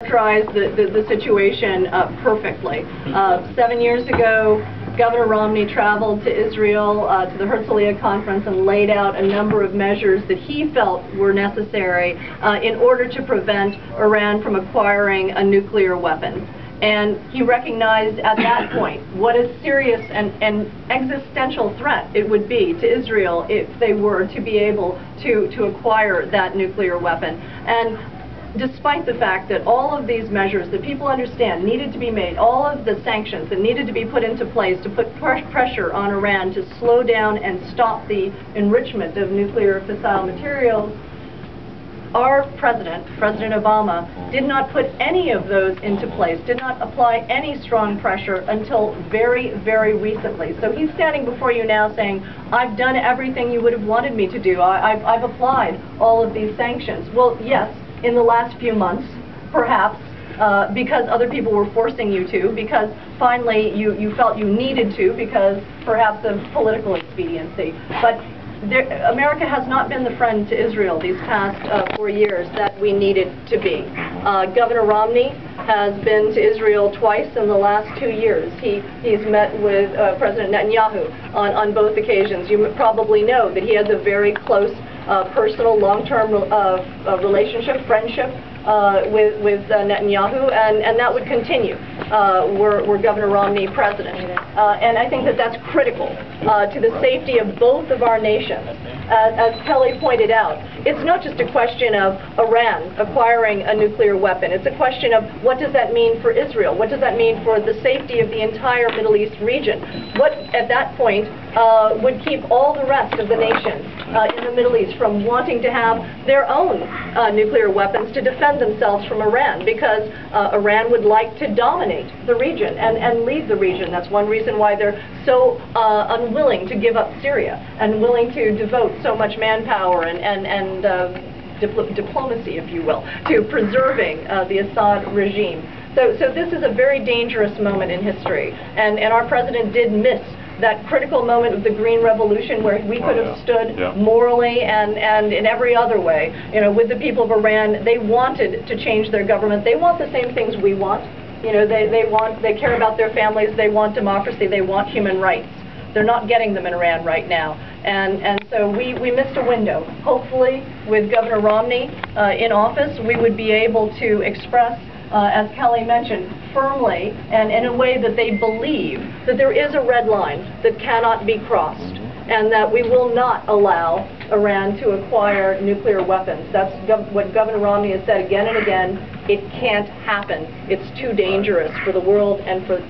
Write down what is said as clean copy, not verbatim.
Characterize the situation perfectly. 7 years ago, Governor Romney traveled to Israel to the Herzliya conference and laid out a number of measures that he felt were necessary in order to prevent Iran from acquiring a nuclear weapon. And he recognized at that point what a serious and existential threat it would be to Israel if they were to be able to acquire that nuclear weapon. And despite the fact that all of these measures that people understand needed to be made, all of the sanctions that needed to be put into place to put pressure on Iran to slow down and stop the enrichment of nuclear fissile materials, our President Obama, did not put any of those into place, did not apply any strong pressure until very, very recently. So he's standing before you now saying, I've done everything you would have wanted me to do. I've applied all of these sanctions. Well, yes, in the last few months, perhaps, because other people were forcing you to, because finally you felt you needed to, because perhaps of political expediency. But America has not been the friend to Israel these past 4 years that we needed to be. Governor Romney has been to Israel twice in the last 2 years. He's met with President Netanyahu on both occasions. You probably know that he has a very close personal, long-term relationship, friendship with Netanyahu, and that would continue were Governor Romney president. And I think that that's critical to the safety of both of our nations. As Kelly pointed out, it's not just a question of Iran acquiring a nuclear weapon. It's a question of what does that mean for Israel? What does that mean for the safety of the entire Middle East region? What, at that point, would keep all the rest of the nations in the Middle East from wanting to have their own nuclear weapons to defend themselves from Iran, because Iran would like to dominate the region and lead the region. That's one reason why they're so unwilling to give up Syria and willing to devote so much manpower and diplomacy, if you will, to preserving the Assad regime. So this is a very dangerous moment in history, and our president did miss that critical moment of the Green Revolution where we could have stood morally and in every other way, you know, with the people of Iran. They wanted to change their government. They want the same things we want. You know, they care about their families. They want democracy. They want human rights. They're not getting them in Iran right now. And so we missed a window. Hopefully, with Governor Romney in office, we would be able to express, as Kelly mentioned, firmly and in a way that they believe that there is a red line that cannot be crossed, and that we will not allow Iran to acquire nuclear weapons. That's what Governor Romney has said again and again. It can't happen. It's too dangerous for the world and for